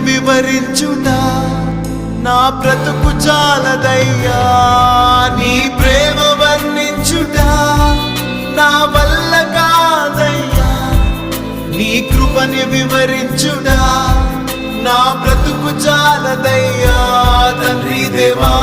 వివరించుట నా బ్రతుకు చాలదయ్యా. నీ ప్రేమ వర్ణించుట నా వల్ల కాదయ్యా. నీ కృపని వివరించుట నా బ్రతుకు చాలదయ్యా. తండ్రి దేవా